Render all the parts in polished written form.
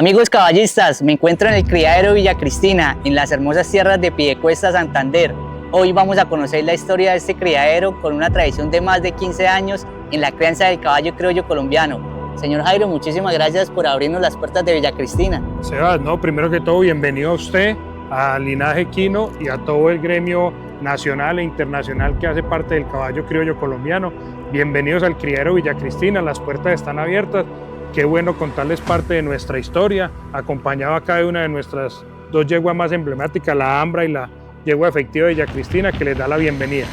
Amigos caballistas, me encuentro en el criadero Villa Cristina, en las hermosas tierras de Piedecuesta, Santander. Hoy vamos a conocer la historia de este criadero con una tradición de más de 15 años en la crianza del caballo criollo colombiano. Señor Jairo, muchísimas gracias por abrirnos las puertas de Villa Cristina. Sebas, primero que todo, bienvenido a usted, al linaje equino y a todo el gremio nacional e internacional que hace parte del caballo criollo colombiano. Bienvenidos al criadero Villa Cristina, las puertas están abiertas. Qué bueno contarles parte de nuestra historia, acompañado acá de una de nuestras dos yeguas más emblemáticas, la Ambra y la yegua efectiva de Villa Cristina, que les da la bienvenida.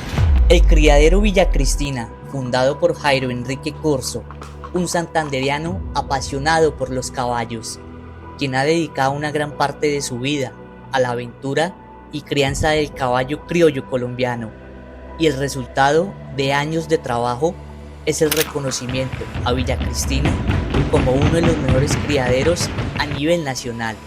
El criadero Villa Cristina, fundado por Jairo Enrique Corzo, un santandereano apasionado por los caballos, quien ha dedicado una gran parte de su vida a la aventura y crianza del caballo criollo colombiano, y el resultado de años de trabajo es el reconocimiento a Villa Cristina como uno de los mejores criaderos a nivel nacional.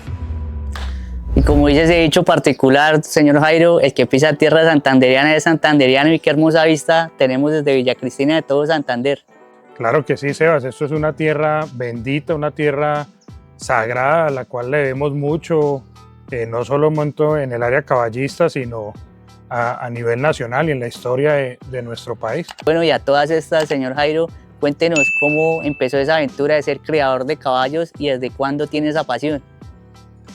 Y como dice ese dicho particular, señor Jairo, el que pisa tierra santandereana es santandereano, y qué hermosa vista tenemos desde Villa Cristina de todo Santander. Claro que sí, Sebas, esto es una tierra bendita, una tierra sagrada a la cual le debemos mucho, no solo en el área caballista, sino a nivel nacional y en la historia de nuestro país. Bueno, y a todas estas, señor Jairo, cuéntenos cómo empezó esa aventura de ser criador de caballos y desde cuándo tiene esa pasión.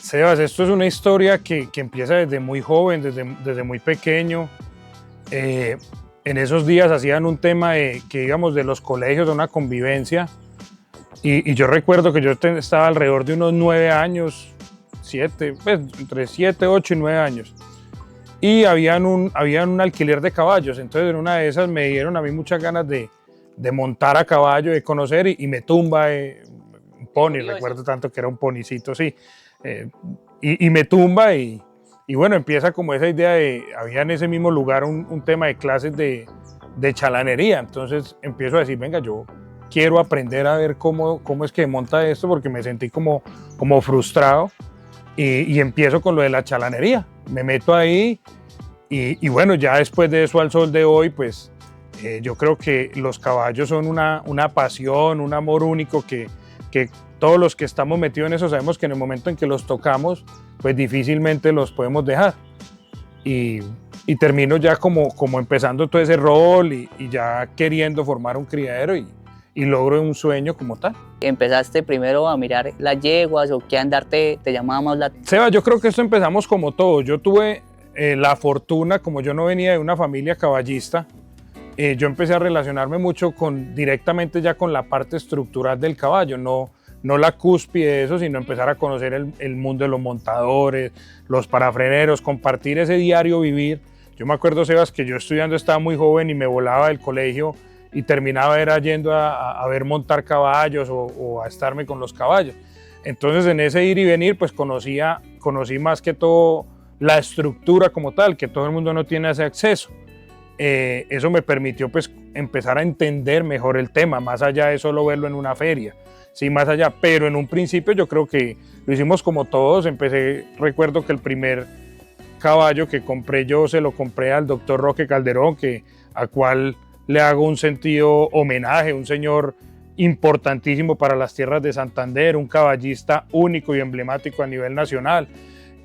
Sebas, esto es una historia que empieza desde muy joven, desde muy pequeño. En esos días hacían un tema de los colegios, de una convivencia, y yo recuerdo que yo estaba alrededor de unos 9 años, entre 7, 8 y 9 años, y habían un alquiler de caballos. Entonces en una de esas me dieron a mí muchas ganas de montar a caballo, de conocer, y me tumba un pony, recuerdo tanto que era un ponicito, sí, y me tumba y bueno, empieza como esa idea había en ese mismo lugar un tema de clases de chalanería. Entonces empiezo a decir, venga, yo quiero aprender a ver cómo es que monta esto, porque me sentí como frustrado, y empiezo con lo de la chalanería, me meto ahí, y bueno, ya después de eso, al sol de hoy, pues yo creo que los caballos son una pasión, un amor único que todos los que estamos metidos en eso sabemos que en el momento en que los tocamos, pues difícilmente los podemos dejar. Y termino ya como empezando todo ese rol y ya queriendo formar un criadero y logro un sueño como tal. ¿Empezaste primero a mirar las yeguas o qué andar te llamaba más la atención? Seba, yo creo que esto empezamos como todo. Yo tuve la fortuna, como yo no venía de una familia caballista, yo empecé a relacionarme mucho directamente ya con la parte estructural del caballo, no la cúspide de eso, sino empezar a conocer el mundo de los montadores, los parafreneros, compartir ese diario vivir. Yo me acuerdo, Sebas, que yo estudiando estaba muy joven y me volaba del colegio y terminaba yendo a ver montar caballos o a estarme con los caballos. Entonces en ese ir y venir pues conocí más que todo la estructura como tal, que todo el mundo no tiene ese acceso. Eso me permitió pues empezar a entender mejor el tema, más allá de solo verlo en una feria, sí, más allá. Pero en un principio yo creo que lo hicimos como todos. Recuerdo que el primer caballo que compré yo se lo compré al doctor Roque Calderón, a cual le hago un sentido homenaje, un señor importantísimo para las tierras de Santander, un caballista único y emblemático a nivel nacional.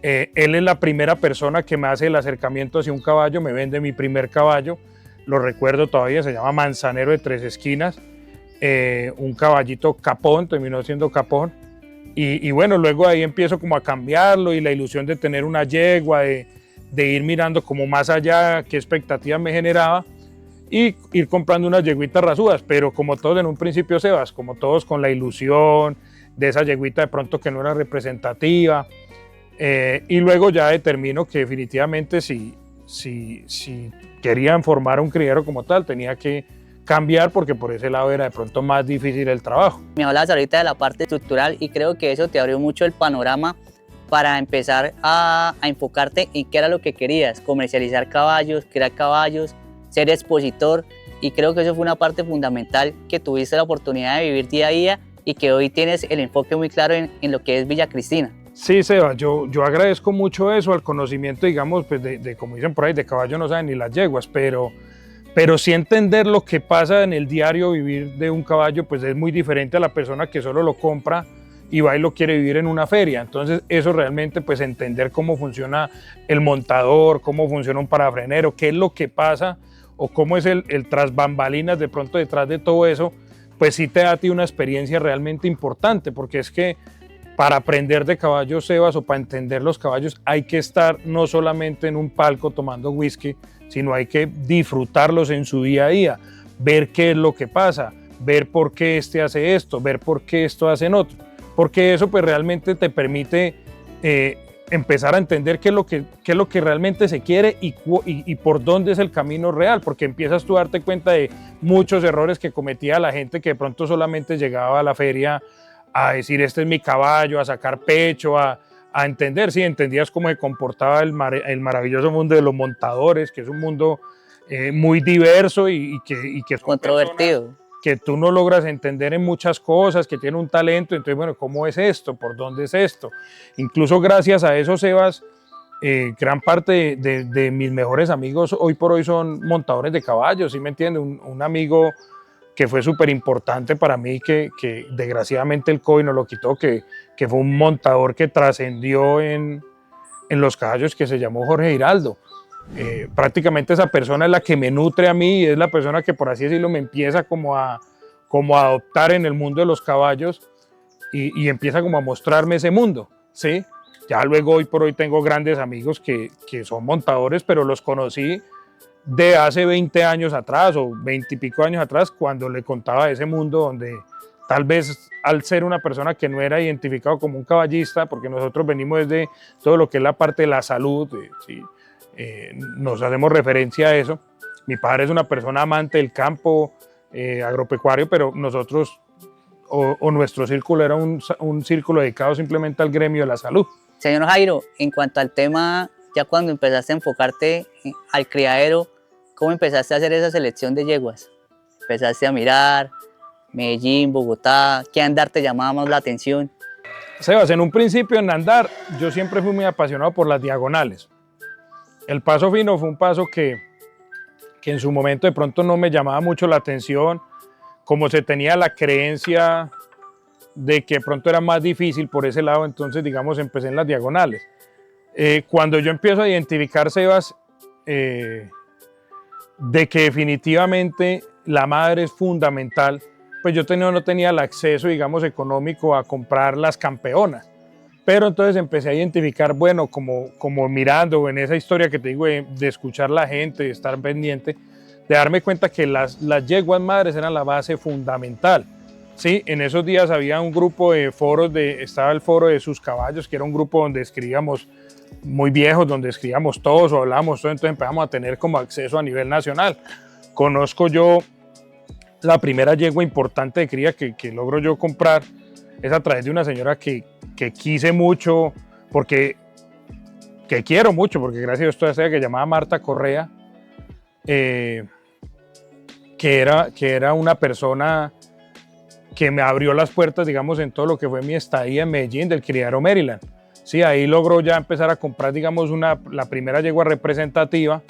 Él es la primera persona que me hace el acercamiento hacia un caballo, me vende mi primer caballo, lo recuerdo todavía, se llama Manzanero de Tres Esquinas, un caballito capón, terminó siendo capón, y bueno, luego ahí empiezo como a cambiarlo, y la ilusión de tener una yegua, de ir mirando como más allá qué expectativas me generaba, y ir comprando unas yeguitas rasudas, pero como todos en un principio, Sebas, como todos con la ilusión de esa yeguita de pronto que no era representativa. Y luego ya determino que definitivamente si querían formar un criadero como tal, tenía que cambiar, porque por ese lado era de pronto más difícil el trabajo. Me hablabas ahorita de la parte estructural y creo que eso te abrió mucho el panorama para empezar a enfocarte en qué era lo que querías: comercializar caballos, crear caballos, ser expositor, y creo que eso fue una parte fundamental que tuviste la oportunidad de vivir día a día y que hoy tienes el enfoque muy claro en lo que es Villa Cristina. Sí, Seba, yo agradezco mucho eso, al conocimiento, digamos, pues como dicen por ahí, de caballo no saben ni las yeguas, pero sí entender lo que pasa en el diario vivir de un caballo, pues es muy diferente a la persona que solo lo compra y va y lo quiere vivir en una feria. Entonces eso realmente, pues entender cómo funciona el montador, cómo funciona un parafrenero, qué es lo que pasa o cómo es el tras bambalinas de pronto detrás de todo eso, pues sí te da a ti una experiencia realmente importante, porque es que para aprender de caballos, Sebas, o para entender los caballos hay que estar no solamente en un palco tomando whisky, sino hay que disfrutarlos en su día a día, ver qué es lo que pasa, ver por qué este hace esto, ver por qué esto hacen otro, porque eso pues realmente te permite empezar a entender qué es lo que realmente se quiere y por dónde es el camino real, porque empiezas tú a darte cuenta de muchos errores que cometía la gente que de pronto solamente llegaba a la feria a decir este es mi caballo, a sacar pecho, a entender, sí, entendías cómo se comportaba el maravilloso mundo de los montadores, que es un mundo muy diverso y que son controvertido, que tú no logras entender en muchas cosas, que tiene un talento, entonces bueno, ¿cómo es esto? ¿Por dónde es esto? Incluso gracias a eso, Sebas, gran parte de mis mejores amigos hoy por hoy son montadores de caballos, ¿sí me entiendes? Un amigo que fue súper importante para mí, que desgraciadamente el COVID nos lo quitó, que fue un montador que trascendió en los caballos, que se llamó Jorge Giraldo. Prácticamente esa persona es la que me nutre a mí y es la persona que, por así decirlo, me empieza como a adoptar en el mundo de los caballos y empieza como a mostrarme ese mundo, ¿sí? Ya luego hoy por hoy tengo grandes amigos que son montadores, pero los conocí de hace 20 años atrás o 20 y pico años atrás, cuando le contaba de ese mundo donde tal vez al ser una persona que no era identificado como un caballista, porque nosotros venimos desde todo lo que es la parte de la salud, ¿sí? Nos hacemos referencia a eso. Mi padre es una persona amante del campo agropecuario, pero nosotros o nuestro círculo era un círculo dedicado simplemente al gremio de la salud. Señor Jairo, en cuanto al tema, ya cuando empezaste a enfocarte al criadero, ¿cómo empezaste a hacer esa selección de yeguas? ¿Empezaste a mirar Medellín, Bogotá? ¿Qué andar te llamaba más la atención? Sebas, en un principio en andar yo siempre fui muy apasionado por las diagonales. El paso fino fue un paso que en su momento de pronto no me llamaba mucho la atención, como se tenía la creencia de que de pronto era más difícil por ese lado, entonces digamos empecé en las diagonales. Cuando yo empiezo a identificar, Sebas, de que definitivamente la madre es fundamental, pues yo no tenía el acceso, digamos, económico a comprar las campeonas. Pero entonces empecé a identificar, bueno, como mirando en esa historia que te digo de escuchar la gente, de estar pendiente, de darme cuenta que las yeguas madres eran la base fundamental. Sí, en esos días había un grupo de foros, estaba el foro de Sus Caballos, que era un grupo donde escribíamos muy viejos, donde escribíamos todos o hablábamos todo, entonces empezamos a tener como acceso a nivel nacional. Conozco yo la primera yegua importante de cría que logro yo comprar, es a través de una señora que quise mucho, que quiero mucho, porque gracias a Dios todavía sé, que llamaba Marta Correa, que era una persona que me abrió las puertas, digamos, en todo lo que fue mi estadía en Medellín, del criadero Maryland. Sí, ahí logró ya empezar a comprar, digamos, la primera yegua representativa.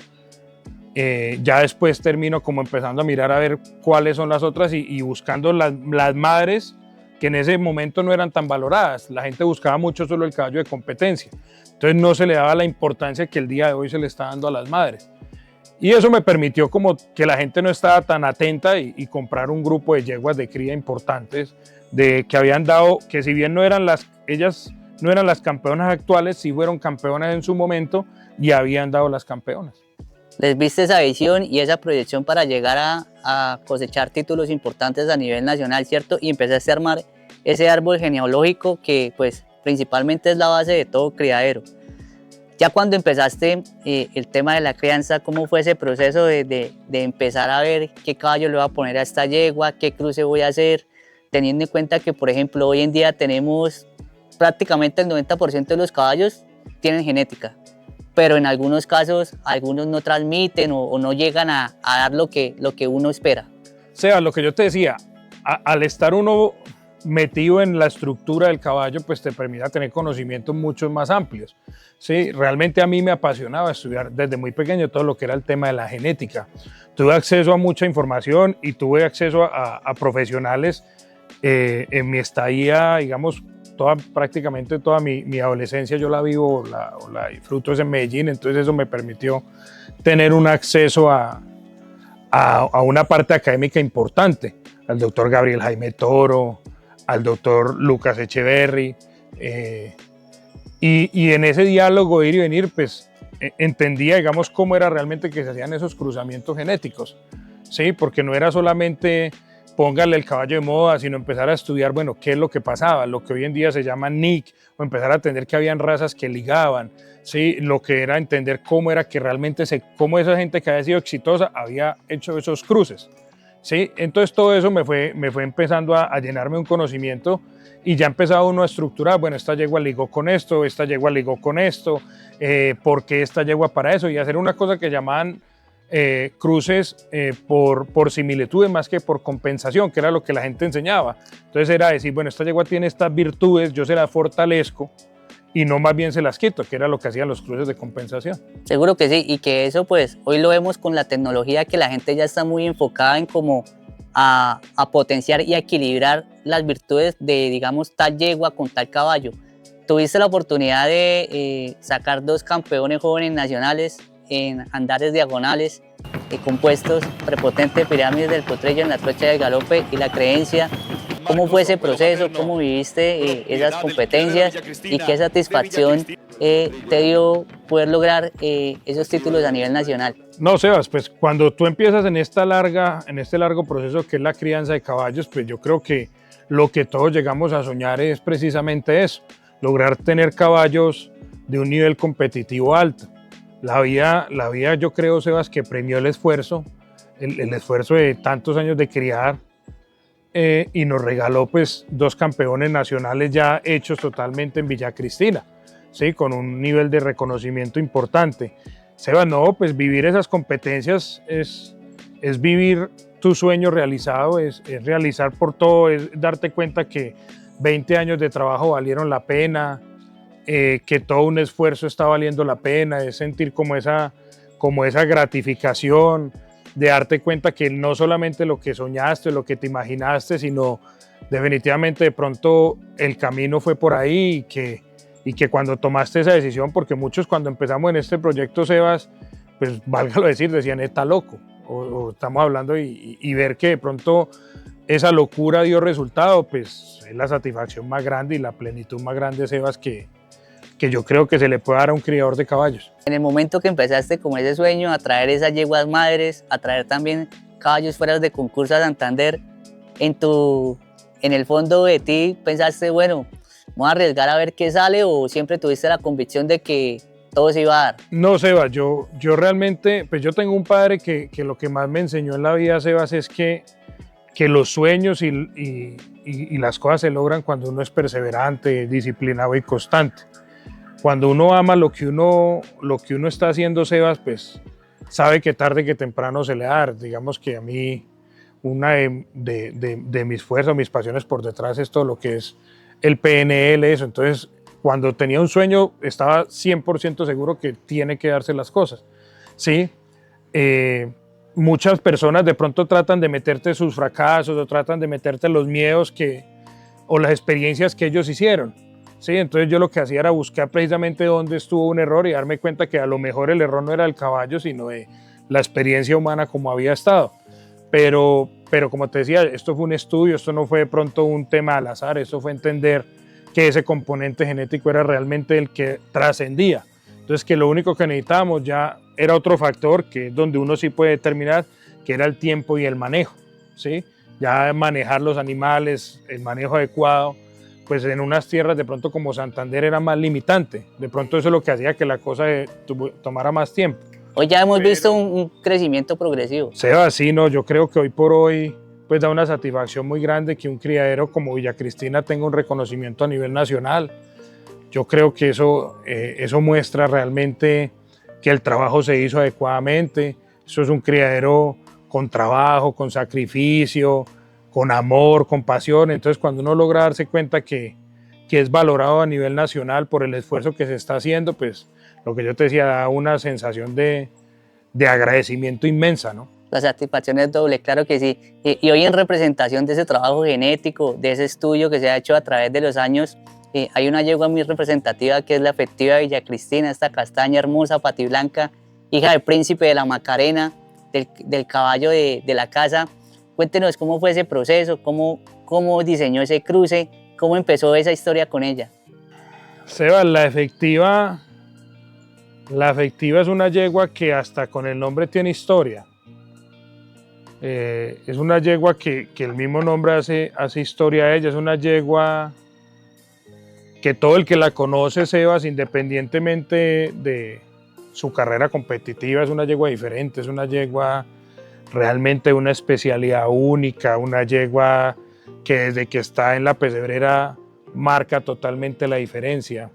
Ya después termino como empezando a mirar a ver cuáles son las otras y buscando las madres que en ese momento no eran tan valoradas. La gente buscaba mucho solo el caballo de competencia. Entonces no se le daba la importancia que el día de hoy se le está dando a las madres. Y eso me permitió como que la gente no estaba tan atenta y comprar un grupo de yeguas de cría importantes que habían dado, que si bien ellas no eran las campeonas actuales, sí fueron campeonas en su momento y habían dado las campeonas. Les viste esa visión y esa proyección para llegar a cosechar títulos importantes a nivel nacional, ¿cierto? Y empezaste a armar ese árbol genealógico que pues principalmente es la base de todo criadero. Ya cuando empezaste el tema de la crianza, ¿cómo fue ese proceso de empezar a ver qué caballo le voy a poner a esta yegua, qué cruce voy a hacer, teniendo en cuenta que, por ejemplo, hoy en día tenemos prácticamente el 90% de los caballos tienen genética, pero en algunos casos algunos no transmiten o no llegan a dar lo que uno espera? Sebas, lo que yo te decía, al estar uno metido en la estructura del caballo, pues te permite tener conocimientos mucho más amplios. Sí, realmente a mí me apasionaba estudiar desde muy pequeño todo lo que era el tema de la genética. Tuve acceso a mucha información y tuve acceso a profesionales en mi estadía, digamos, prácticamente toda mi adolescencia yo la vivo, o la disfruto es en Medellín, entonces eso me permitió tener un acceso a una parte académica importante, al doctor Gabriel Jaime Toro, al doctor Lucas Echeverry, y en ese diálogo ir y venir, pues entendía, digamos, cómo era realmente que se hacían esos cruzamientos genéticos, ¿sí? Porque no era solamente póngale el caballo de moda, sino empezar a estudiar, bueno, qué es lo que pasaba, lo que hoy en día se llama NIC, o empezar a entender que habían razas que ligaban, ¿sí? Lo que era entender cómo era que realmente, cómo esa gente que había sido exitosa había hecho esos cruces, ¿sí? Entonces todo eso me fue empezando a llenarme un conocimiento y ya empezaba uno a estructurar, bueno, esta yegua ligó con esto, esta yegua ligó con esto, ¿por qué esta yegua para eso? Y hacer una cosa que llamaban cruces por similitudes más que por compensación, que era lo que la gente enseñaba. Entonces era decir, bueno, esta yegua tiene estas virtudes, yo se las fortalezco y no más bien se las quito, que era lo que hacían los cruces de compensación. Seguro que sí, y que eso pues hoy lo vemos con la tecnología, que la gente ya está muy enfocada en cómo a potenciar y a equilibrar las virtudes de, digamos, tal yegua con tal caballo. Tuviste la oportunidad de sacar 2 campeones jóvenes nacionales en andares diagonales, compuestos prepotentes, Pirámides del Potrillo en la trocha del galope y la creencia. ¿Cómo fue ese proceso? ¿Cómo viviste esas competencias? ¿Y qué satisfacción te dio poder lograr esos títulos a nivel nacional? No, Sebas, pues cuando tú empiezas en este largo proceso que es la crianza de caballos, pues yo creo que lo que todos llegamos a soñar es precisamente eso, lograr tener caballos de un nivel competitivo alto. La vida yo creo, Sebas, que premió el esfuerzo, el esfuerzo de tantos años de criar, y nos regaló pues 2 campeones nacionales ya hechos totalmente en Villa Cristina, ¿sí? Con un nivel de reconocimiento importante. Sebas, no, pues vivir esas competencias es vivir tu sueño realizado, es realizar por todo, es darte cuenta que 20 años de trabajo valieron la pena, que todo un esfuerzo está valiendo la pena, es sentir como esa gratificación, de darte cuenta que no solamente lo que soñaste, lo que te imaginaste, sino definitivamente de pronto el camino fue por ahí y que cuando tomaste esa decisión, porque muchos cuando empezamos en este proyecto, Sebas, pues válgalo decir, decían, está loco, o estamos hablando y ver que de pronto esa locura dio resultado, pues es la satisfacción más grande y la plenitud más grande, Sebas, que yo creo que se le puede dar a un criador de caballos. En el momento que empezaste como ese sueño a traer esas yeguas madres, a traer también caballos fuera de concurso a Santander, en el fondo de ti pensaste, bueno, vamos a arriesgar a ver qué sale, o siempre tuviste la convicción de que todo se iba a dar? No, Sebas, yo realmente, pues yo tengo un padre que lo que más me enseñó en la vida, Sebas, es que los sueños y las cosas se logran cuando uno es perseverante, disciplinado y constante. Cuando uno ama lo que uno está haciendo, Sebas, pues sabe que tarde que temprano se le da. Digamos que a mí una de mis fuerzas, mis pasiones por detrás es todo lo que es el PNL, eso. Entonces, cuando tenía un sueño, estaba 100% seguro que tiene que darse las cosas, ¿sí? Muchas personas de pronto tratan de meterte sus fracasos o tratan de meterte los miedos o las experiencias que ellos hicieron. Sí, entonces yo lo que hacía era buscar precisamente dónde estuvo un error y darme cuenta que a lo mejor el error no era del caballo, sino de la experiencia humana como había estado. Pero como te decía, esto fue un estudio, esto no fue de pronto un tema al azar, esto fue entender que ese componente genético era realmente el que trascendía. Entonces que lo único que necesitábamos ya era otro factor, que es donde uno sí puede determinar, que era el tiempo y el manejo, ¿sí? Ya manejar los animales, el manejo adecuado, pues en unas tierras de pronto como Santander era más limitante. De pronto eso es lo que hacía que la cosa tomara más tiempo. Hoy ya hemos visto un crecimiento progresivo. Sebas, sí, no, yo creo que hoy por hoy pues da una satisfacción muy grande que un criadero como Villa Cristina tenga un reconocimiento a nivel nacional. Yo creo que eso muestra realmente que el trabajo se hizo adecuadamente. Eso es un criadero con trabajo, con sacrificio, con amor, con pasión. Entonces cuando uno logra darse cuenta que es valorado a nivel nacional por el esfuerzo que se está haciendo, pues lo que yo te decía, da una sensación de agradecimiento inmensa, ¿no? La satisfacción es doble, claro que sí. Y hoy en representación de ese trabajo genético, de ese estudio que se ha hecho a través de los años, hay una yegua muy representativa que es la efectiva Villa Cristina, esta castaña hermosa, patiblanca, hija del príncipe de la Macarena, del caballo de la casa. Cuéntenos cómo fue ese proceso, cómo diseñó ese cruce, cómo empezó esa historia con ella. Sebas, la efectiva es una yegua que hasta con el nombre tiene historia. Es una yegua que el mismo nombre hace historia a ella. Es una yegua que todo el que la conoce, Sebas, independientemente de su carrera competitiva, es una yegua diferente, es una yegua realmente una especialidad única, una yegua que desde que está en la pesebrera marca totalmente la diferencia.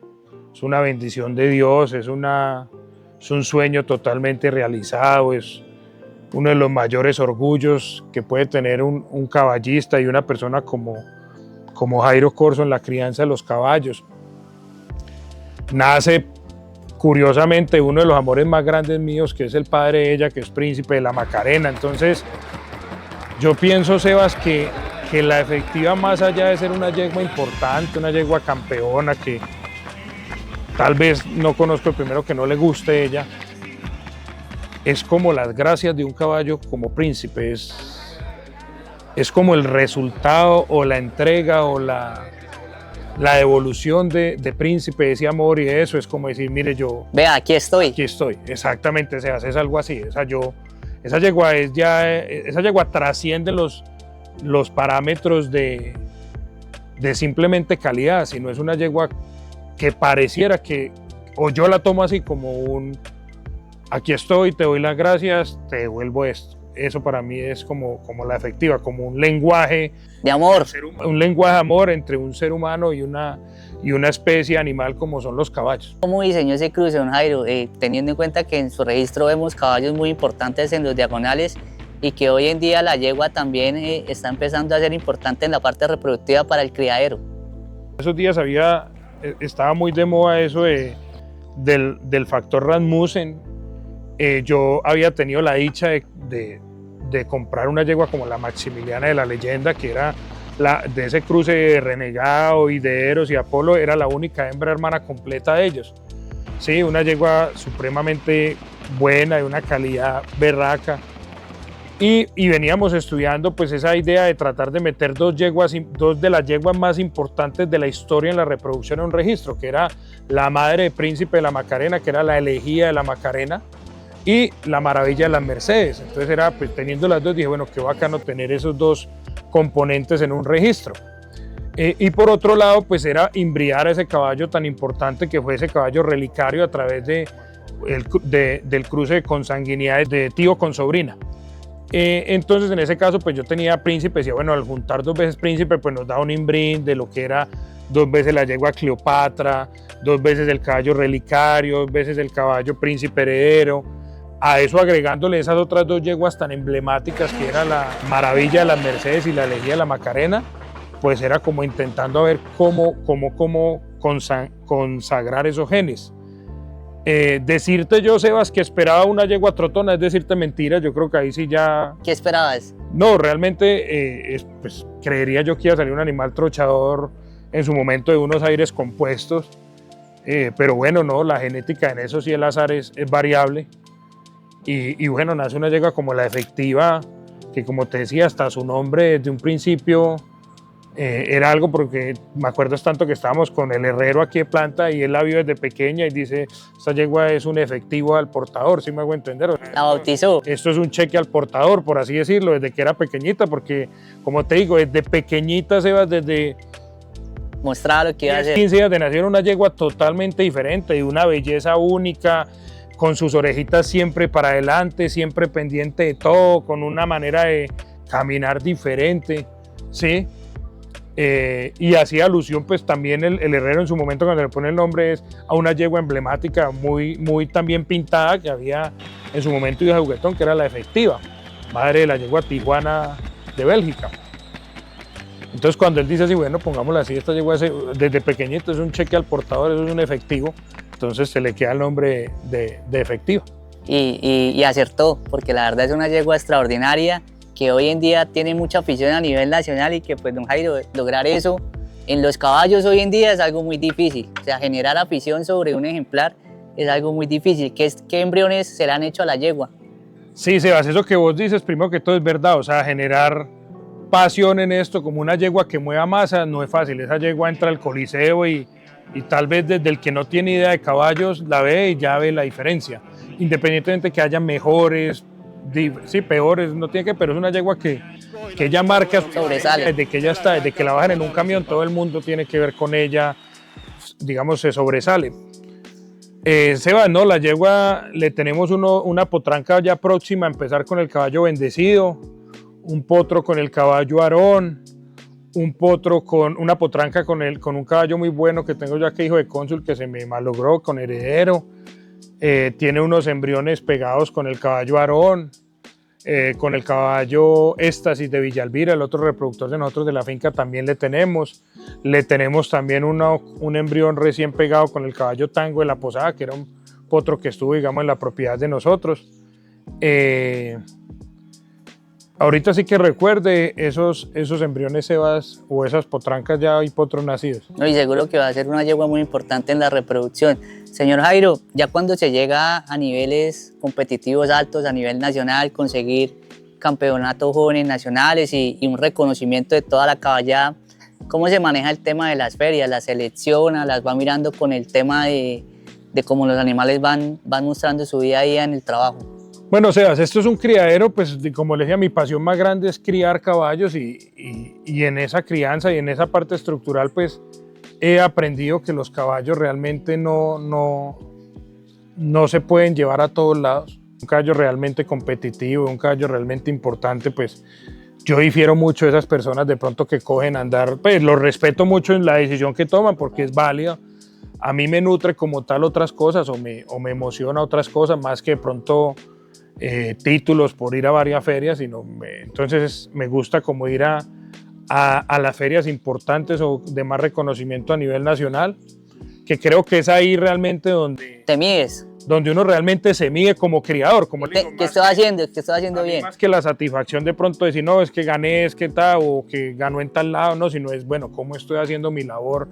Es una bendición de Dios, es un sueño totalmente realizado, es uno de los mayores orgullos que puede tener un caballista y una persona como Jairo Corzo en la crianza de los caballos. Nace curiosamente uno de los amores más grandes míos, que es el padre de ella, que es príncipe de la Macarena. Entonces yo pienso, Sebas, que la efectiva, más allá de ser una yegua importante, una yegua campeona, que tal vez no conozco el primero que no le guste ella, es como las gracias de un caballo como príncipe, es como el resultado o la entrega o la devolución de príncipe, ese amor, y eso es como decir, mire, yo... Vea, aquí estoy. Aquí estoy, exactamente, se hace algo así. Esa yegua trasciende los parámetros de simplemente calidad, sino es una yegua que pareciera que, o yo la tomo así como aquí estoy, te doy las gracias, te devuelvo esto. Eso para mí es como la efectiva, como un lenguaje de amor. Un lenguaje de amor entre un ser humano y una especie animal como son los caballos. ¿Cómo diseñó ese cruce, don Jairo? Teniendo en cuenta que en su registro vemos caballos muy importantes en los diagonales y que hoy en día la yegua también está empezando a ser importante en la parte reproductiva para el criadero. Esos días estaba muy de moda eso del factor Rasmussen. Yo había tenido la dicha de comprar una yegua como la Maximiliana de la Leyenda, que era de ese cruce de Renegado y de Eros y Apolo, era la única hembra hermana completa de ellos. Sí, una yegua supremamente buena, de una calidad berraca. Y veníamos estudiando pues esa idea de tratar de meter dos de las yeguas más importantes de la historia en la reproducción en un registro, que era la madre de Príncipe de la Macarena, que era la elegía de la Macarena, y la Maravilla de las Mercedes. Entonces era, pues teniendo las dos, dije, bueno, qué bacano tener esos dos componentes en un registro. Y por otro lado, pues era imbriar a ese caballo tan importante que fue ese caballo relicario a través del cruce de consanguinidades de tío con sobrina. Entonces en ese caso pues yo tenía príncipe, decía bueno, al juntar dos veces príncipe pues nos da un imbrint de lo que era 2 veces la yegua Cleopatra, 2 veces el caballo relicario, 2 veces el caballo príncipe heredero, a eso agregándole esas otras 2 yeguas tan emblemáticas que era la Maravilla de las Mercedes y la Elegía de la Macarena, pues era como intentando ver cómo consagrar esos genes. Decirte yo, Sebas, que esperaba una yegua trotona es decirte mentira. Yo creo que ahí sí ya... ¿Qué esperabas? No, realmente pues, creería yo que iba a salir un animal trochador en su momento de unos aires compuestos, pero bueno, no, la genética en eso sí, el azar es variable, y bueno, nace una yegua como la efectiva, que como te decía, hasta su nombre desde un principio era algo, porque me acuerdo es tanto que estábamos con el herrero aquí de planta y él la vio desde pequeña y dice, esta yegua es un efectivo al portador, ¿sí me hago entender? O sea, la bautizó. Esto es un cheque al portador, por así decirlo, desde que era pequeñita, porque como te digo, desde pequeñita, Sebas, desde... Mostraba lo que iba a hacer. 15 días de nacer, una yegua totalmente diferente, de una belleza única, con sus orejitas siempre para adelante, siempre pendiente de todo, con una manera de caminar diferente, ¿sí? Y hacía alusión pues también el herrero en su momento cuando le pone el nombre es a una yegua emblemática muy también pintada que había en su momento de juguetón, que era la efectiva, madre de la yegua Tijuana de Bélgica. Entonces cuando él dice así, bueno, pongámosla así, esta yegua desde pequeñito es un cheque al portador, eso es un efectivo, entonces se le queda el nombre de efectiva. Y acertó, porque la verdad es una yegua extraordinaria, que hoy en día tiene mucha afición a nivel nacional y que pues don Jairo, lograr eso En los caballos hoy en día es algo muy difícil, o sea, generar afición sobre un ejemplar es algo muy difícil. ¿Qué embriones se le han hecho a la yegua? Sí, Sebas, eso que vos dices, primero que todo es verdad, o sea, generar pasión en esto, como una yegua que mueva masa, no es fácil. Esa yegua entra al coliseo y tal vez desde el que no tiene idea de caballos la ve y ya ve la diferencia. Independientemente que haya mejores, sí, peores, no tiene que, pero es una yegua que ella marca, sobresale. desde que ella está, desde que la bajan en un camión, todo el mundo tiene que ver con ella, digamos, se sobresale. Seba, no, la yegua le tenemos una potranca ya próxima a empezar con el caballo Bendecido, un potro con el caballo Aarón, un potro con una potranca con un caballo muy bueno que tengo yo aquí, hijo de cónsul, que se me malogró con Heredero. Tiene unos embriones pegados con el caballo Aarón, con el caballo Éxtasis de Villalvira, el otro reproductor de nosotros de la finca también le tenemos también un embrión recién pegado con el caballo Tango de la Posada, que era un potro que estuvo, digamos, en la propiedad de nosotros. Ahorita sí que recuerde esos embriones, Sebas, o esas potrancas, ya hay potros nacidos. No, y seguro que va a ser una yegua muy importante en la reproducción. Señor Jairo, ya cuando se llega a niveles competitivos altos, a nivel nacional, conseguir campeonatos jóvenes nacionales y un reconocimiento de toda la caballada, ¿cómo se maneja el tema de las ferias? ¿Las selecciona? ¿Las va mirando con el tema de cómo los animales van mostrando su día a día en el trabajo? Bueno, Sebas, esto es un criadero, pues como les decía, mi pasión más grande es criar caballos y en esa crianza y en esa parte estructural, pues he aprendido que los caballos realmente no se pueden llevar a todos lados. Un caballo realmente competitivo, un caballo realmente importante, pues yo difiero mucho de esas personas de pronto que cogen a andar, pues los respeto mucho en la decisión que toman porque es válida. A mí me nutre como tal otras cosas o me emociona otras cosas más que de pronto títulos por ir a varias ferias, entonces me gusta como ir a las ferias importantes o de más reconocimiento a nivel nacional, que creo que es ahí realmente donde te mides, donde uno realmente se mide como criador, como ¿Qué estoy haciendo bien? Más que la satisfacción de pronto de decir, no, es que gané, es que tal, o que ganó en tal lado, no, sino es, bueno, cómo estoy haciendo mi labor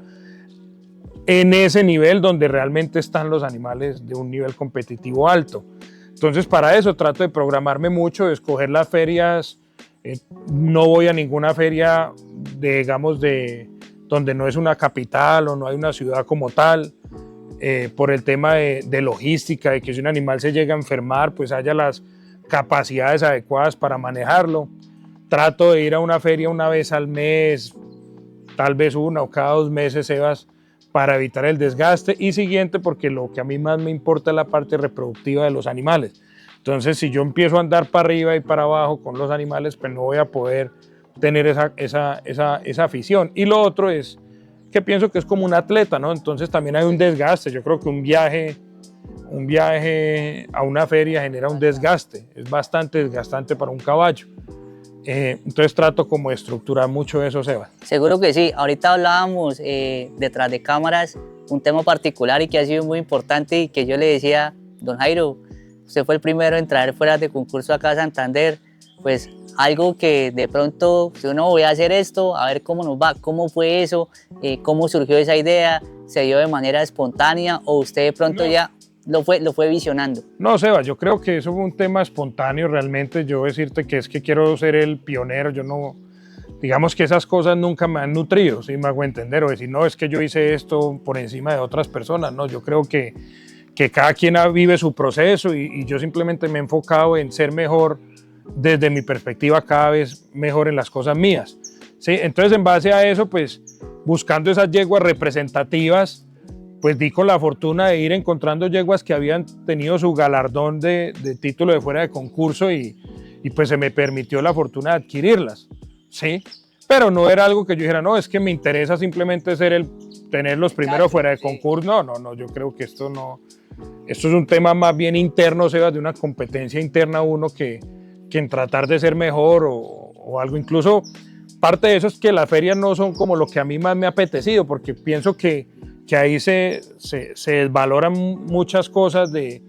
en ese nivel donde realmente están los animales de un nivel competitivo alto. Entonces, para eso trato de programarme mucho, de escoger las ferias. No voy a ninguna feria, digamos, donde no es una capital o no hay una ciudad como tal, por el tema de logística, de que si un animal se llega a enfermar, pues haya las capacidades adecuadas para manejarlo. Trato de ir a una feria una vez al mes, tal vez una o cada 2 meses, Sebas, para evitar el desgaste. Y siguiente, porque lo que a mí más me importa es la parte reproductiva de los animales. Entonces, si yo empiezo a andar para arriba y para abajo con los animales, pues no voy a poder tener esa afición. Y lo otro es que pienso que es como un atleta, ¿no? Entonces también hay un desgaste. Yo creo que un viaje a una feria genera un desgaste. Es bastante desgastante para un caballo. Entonces trato como de estructurar mucho eso, Seba. Seguro que sí. Ahorita hablábamos detrás de cámaras un tema particular y que ha sido muy importante y que yo le decía, don Jairo, usted fue el primero en traer fuera de concurso acá a Santander, pues algo que de pronto, si uno voy a hacer esto, a ver cómo nos va, cómo fue eso, cómo surgió esa idea, se dio de manera espontánea o usted de pronto ya lo fue visionando. No, Seba, yo creo que eso fue un tema espontáneo realmente. Yo decirte que es que quiero ser el pionero, yo no, digamos que esas cosas nunca me han nutrido, ¿sí me hago entender? O decir, no, es que yo hice esto por encima de otras personas, no, yo creo que cada quien vive su proceso y yo simplemente me he enfocado en ser mejor desde mi perspectiva, cada vez mejor en las cosas mías, ¿sí? Entonces, en base a eso, pues, buscando esas yeguas representativas, pues di con la fortuna de ir encontrando yeguas que habían tenido su galardón de título de fuera de concurso y pues se me permitió la fortuna de adquirirlas, ¿sí? Pero no era algo que yo dijera, no, es que me interesa simplemente tener los primeros fuera de concurso. No, yo creo que esto es un tema más bien interno, Seba, de una competencia interna uno que en tratar de ser mejor o algo. Incluso parte de eso es que las ferias no son como lo que a mí más me ha apetecido, porque pienso que ahí se desvaloran muchas cosas de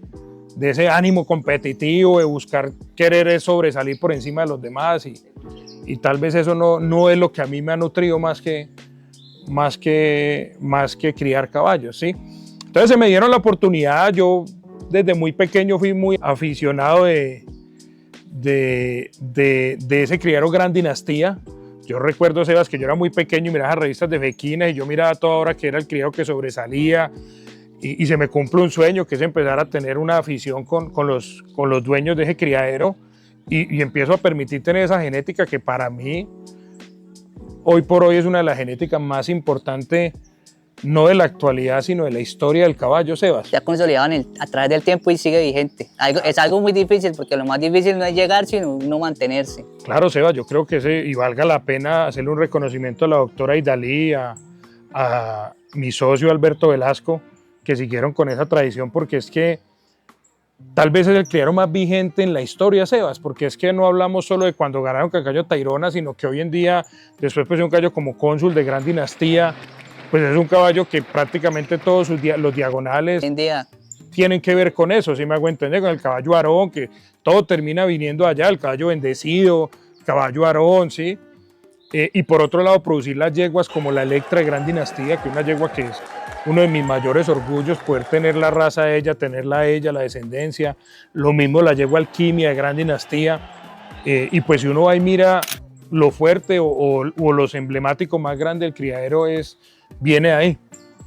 ese ánimo competitivo, de buscar querer sobresalir por encima de los demás y tal vez eso no es lo que a mí me ha nutrido más que más que criar caballos, ¿sí? Entonces se me dieron la oportunidad. Yo desde muy pequeño fui muy aficionado de ese criadero Gran Dinastía. Yo recuerdo, Sebas, que yo era muy pequeño y miraba las revistas de Fequinas y yo miraba a toda hora que era el criadero que sobresalía, y se me cumple un sueño, que es empezar a tener una afición con los dueños de ese criadero, y empiezo a permitir tener esa genética que para mí hoy por hoy es una de las genéticas más importantes, no de la actualidad, sino de la historia del caballo, Sebas. Se ha consolidado a través del tiempo y sigue vigente. Es algo muy difícil, porque lo más difícil no es llegar, sino no mantenerse. Claro, Sebas, yo creo que y valga la pena hacerle un reconocimiento a la doctora Idalí, a mi socio Alberto Velasco, que siguieron con esa tradición, porque es que tal vez es el criadero más vigente en la historia, Sebas, porque es que no hablamos solo de cuando ganaron con el caballo Tayrona, sino que hoy en día, después pues un caballo como Cónsul de Gran Dinastía, pues es un caballo que prácticamente todos los diagonales Hoy en día, tienen que ver con eso, ¿sí me hago entender? Con el caballo Aarón, que todo termina viniendo allá, el caballo bendecido, caballo Aarón, ¿sí? Y por otro lado, producir las yeguas como la Electra de Gran Dinastía, que es una yegua que es uno de mis mayores orgullos, poder tener la raza de ella, tenerla a ella, la descendencia. Lo mismo la yegua Alquimia de Gran Dinastía. Y pues si uno va y mira lo fuerte o los emblemáticos más grandes del criadero, viene ahí.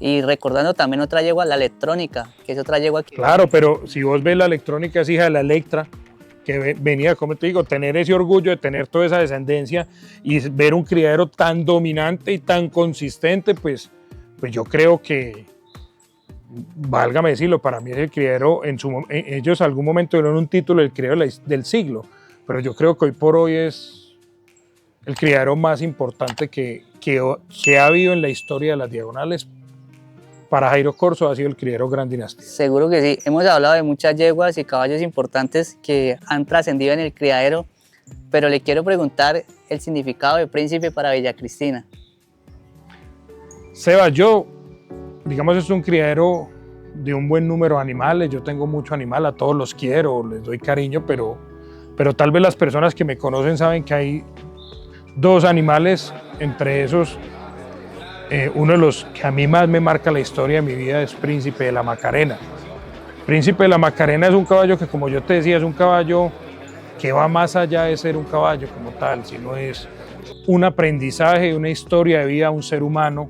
y recordando también otra yegua, la Electrónica, que es otra yegua que... Claro, pero si vos ves la Electrónica, es hija de la Electra, que venía, como te digo, tener ese orgullo de tener toda esa descendencia y ver un criadero tan dominante y tan consistente, pues yo creo que, válgame decirlo, para mí es el criadero, ellos algún momento dieron un título del criadero del siglo, pero yo creo que hoy por hoy es el criadero más importante que ha habido en la historia de las diagonales. Para Jairo Corzo ha sido el criadero Gran Dinastía. Seguro que sí. Hemos hablado de muchas yeguas y caballos importantes que han trascendido en el criadero, pero le quiero preguntar el significado de Príncipe para Villa Cristina. Seba, digamos, es un criadero de un buen número de animales. Yo tengo mucho animal, a todos los quiero, les doy cariño, pero tal vez las personas que me conocen saben que hay dos animales, entre esos, uno de los que a mí más me marca la historia de mi vida es Príncipe de la Macarena. Príncipe de la Macarena es un caballo que, como yo te decía, es un caballo que va más allá de ser un caballo como tal, sino es un aprendizaje, una historia de vida a un ser humano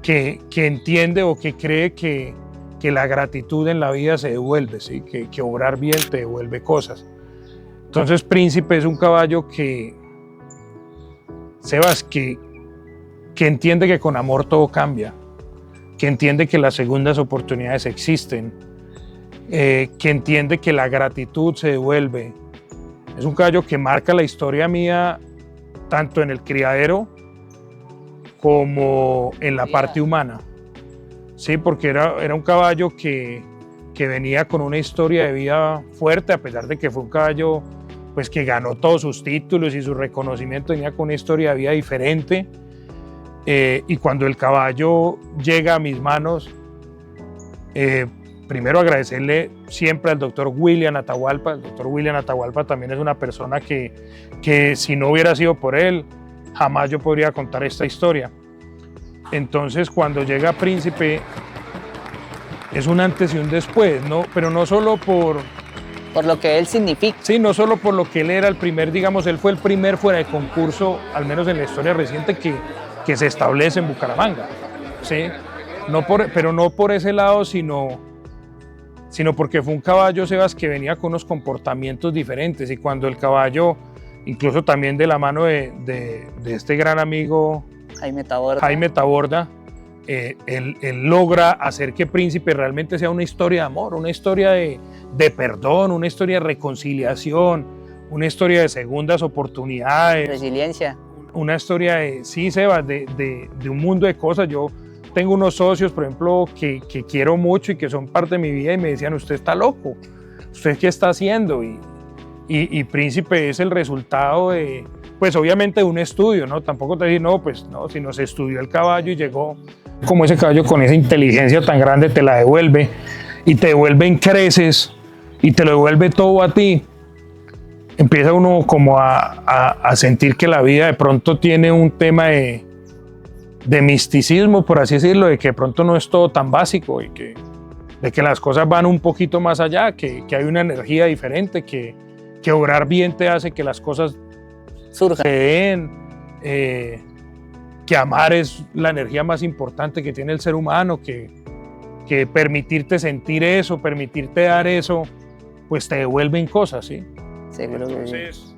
que entiende o que cree que la gratitud en la vida se devuelve, ¿sí? que obrar bien te devuelve cosas. Entonces Príncipe es un caballo que, Sebas, que entiende que con amor todo cambia, que entiende que las segundas oportunidades existen, que entiende que la gratitud se devuelve. Es un caballo que marca la historia mía tanto en el criadero como en la parte humana. Sí, porque era un caballo que venía con una historia de vida fuerte, a pesar de que fue un caballo pues, que ganó todos sus títulos y su reconocimiento, venía con una historia de vida diferente. Y cuando el caballo llega a mis manos, primero agradecerle siempre al doctor William Atahualpa. El doctor William Atahualpa también es una persona que si no hubiera sido por él, jamás yo podría contar esta historia. Entonces cuando llega Príncipe es un antes y un después, pero no solo por lo que él significa. Sí, no solo por lo que él era el primer, digamos, él fue el primer fuera de concurso, al menos en la historia reciente, que se establece en Bucaramanga, ¿sí? Pero no por ese lado, sino porque fue un caballo, Sebas, que venía con unos comportamientos diferentes, y cuando el caballo, incluso también de la mano de este gran amigo Jaime Taborda, él logra hacer que Príncipe realmente sea una historia de amor, una historia de perdón, una historia de reconciliación, una historia de segundas oportunidades. Resiliencia. Una historia sí, Sebas, de un mundo de cosas. Yo tengo unos socios, por ejemplo, que quiero mucho y que son parte de mi vida y me decían, usted está loco, ¿usted qué está haciendo? Y Príncipe es el resultado de, pues obviamente de un estudio, ¿no? Tampoco te digo, no, pues no, sino se estudió el caballo y llegó, como ese caballo con esa inteligencia tan grande te la devuelve y te devuelve en creces y te lo devuelve todo a ti. Empieza uno como a sentir que la vida de pronto tiene un tema de de misticismo, por así decirlo, de que de pronto no es todo tan básico y de que las cosas van un poquito más allá, que hay una energía diferente, que obrar bien te hace que las cosas Surja. se den, que amar es la energía más importante que tiene el ser humano, que permitirte sentir eso, permitirte dar eso, pues te devuelven cosas, ¿sí? Seguro que sí. Entonces,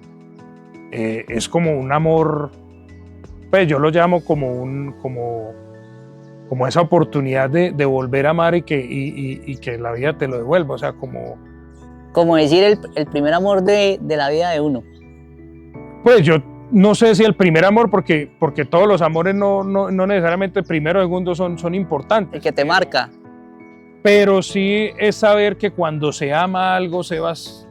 es como un amor, pues yo lo llamo como esa oportunidad de volver a amar y que la vida te lo devuelva, o sea, Como decir el primer amor de la vida de uno. pues yo no sé si el primer amor, porque todos los amores no necesariamente primero o segundo son importantes. El que te marca. Pero sí es saber que cuando se ama algo, Sebas,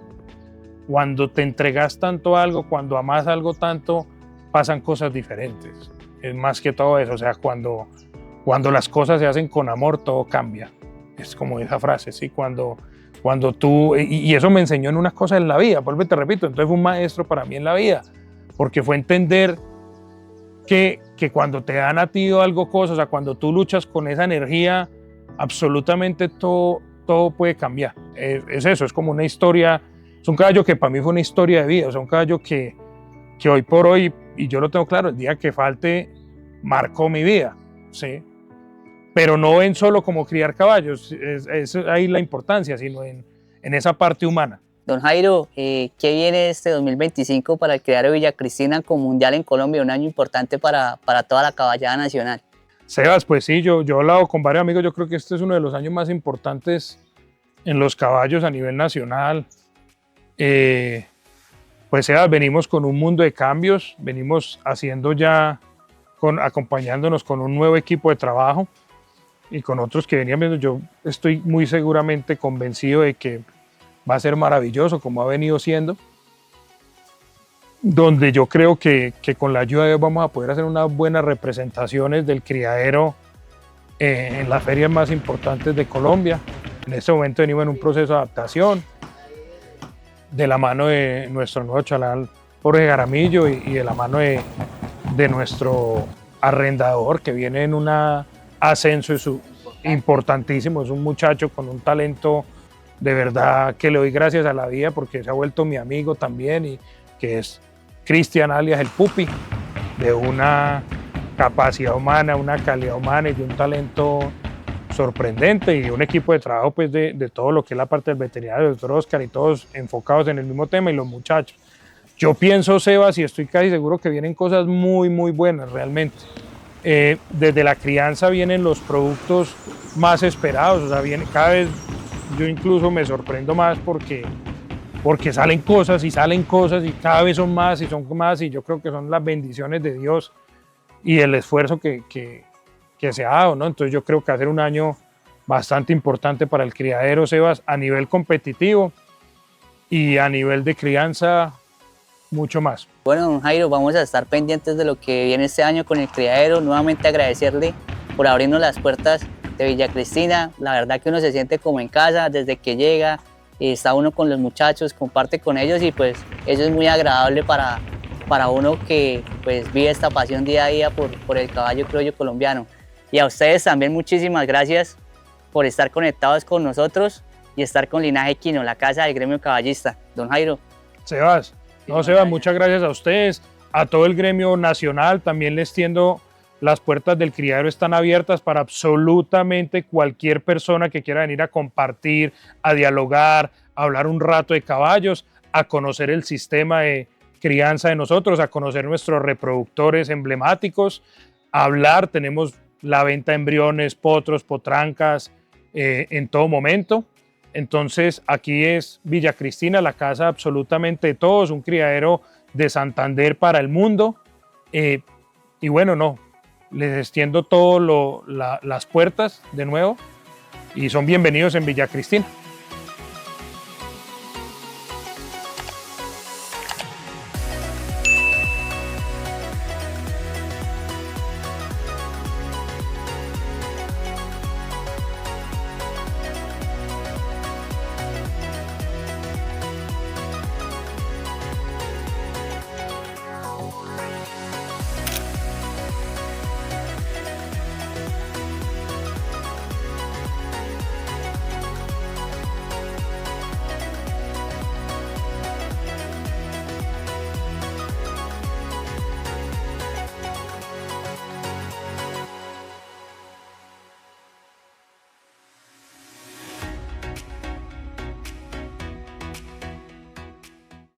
cuando te entregas tanto a algo, cuando amas algo tanto, pasan cosas diferentes. Es más que todo eso, o sea, cuando las cosas se hacen con amor, todo cambia. Es como esa frase, ¿sí? Cuando tú, y eso me enseñó en unas cosas en la vida, vuelvo y te repito, entonces fue un maestro para mí en la vida, porque fue entender que cuando te dan a ti algo, cosas, o sea, cuando tú luchas con esa energía, absolutamente todo puede cambiar. Es eso, es como una historia, es un caballo que para mí fue una historia de vida, o sea, un caballo que hoy por hoy, y yo lo tengo claro, el día que falte, marcó mi vida, ¿sí? Pero no en solo como criar caballos, es ahí la importancia, sino en esa parte humana. Don Jairo, ¿qué viene este 2025 para el criadero Villa Cristina con Mundial en Colombia? Un año importante para toda la caballada nacional. Sebas, pues sí, yo he hablado con varios amigos, yo creo que este es uno de los años más importantes en los caballos a nivel nacional. Pues Sebas, venimos con un mundo de cambios, venimos haciendo ya, acompañándonos con un nuevo equipo de trabajo y con otros que venían viendo. Yo estoy muy seguramente convencido de que va a ser maravilloso como ha venido siendo, donde yo creo que con la ayuda de Dios vamos a poder hacer unas buenas representaciones del criadero en las ferias más importantes de Colombia. En este momento venimos en un proceso de adaptación de la mano de nuestro nuevo chalán Jorge Jaramillo y de la mano de nuestro arrendador, que viene en un ascenso importantísimo. Es un muchacho con un talento de verdad que le doy gracias a la vida, porque se ha vuelto mi amigo también, y que es Cristian alias el Pupi, de una capacidad humana, una calidad humana y de un talento sorprendente, y un equipo de trabajo pues de todo lo que es la parte del veterinario, el doctor Oscar, y todos enfocados en el mismo tema, y los muchachos. Yo pienso, Sebas, y estoy casi seguro que vienen cosas muy, muy buenas realmente. Desde la crianza vienen los productos más esperados, o sea, cada vez yo incluso me sorprendo más porque salen cosas y cada vez son más y son más, y yo creo que son las bendiciones de Dios y el esfuerzo que se ha dado, ¿no? Entonces yo creo que va a ser un año bastante importante para el criadero, Sebas, a nivel competitivo y a nivel de crianza mucho más. Bueno, don Jairo, vamos a estar pendientes de lo que viene este año con el criadero. Nuevamente agradecerle por abrirnos las puertas de Villa Cristina. La verdad que uno se siente como en casa desde que llega, está uno con los muchachos, comparte con ellos, y pues eso es muy agradable para uno que pues vive esta pasión día a día por el caballo criollo colombiano. Y a ustedes también muchísimas gracias por estar conectados con nosotros y estar con Linaje Equino, la casa del gremio caballista. Don Jairo. Sebas, muchas gracias a ustedes, a todo el gremio nacional. También les tiendo las puertas del criadero, están abiertas para absolutamente cualquier persona que quiera venir a compartir, a dialogar, a hablar un rato de caballos, a conocer el sistema de crianza de nosotros, a conocer nuestros reproductores emblemáticos, a hablar. Tenemos la venta de embriones, potros, potrancas en todo momento. Entonces aquí es Villa Cristina, la casa absolutamente de todos, un criadero de Santander para el mundo. Y bueno, les extiendo las puertas de nuevo y son bienvenidos en Villa Cristina.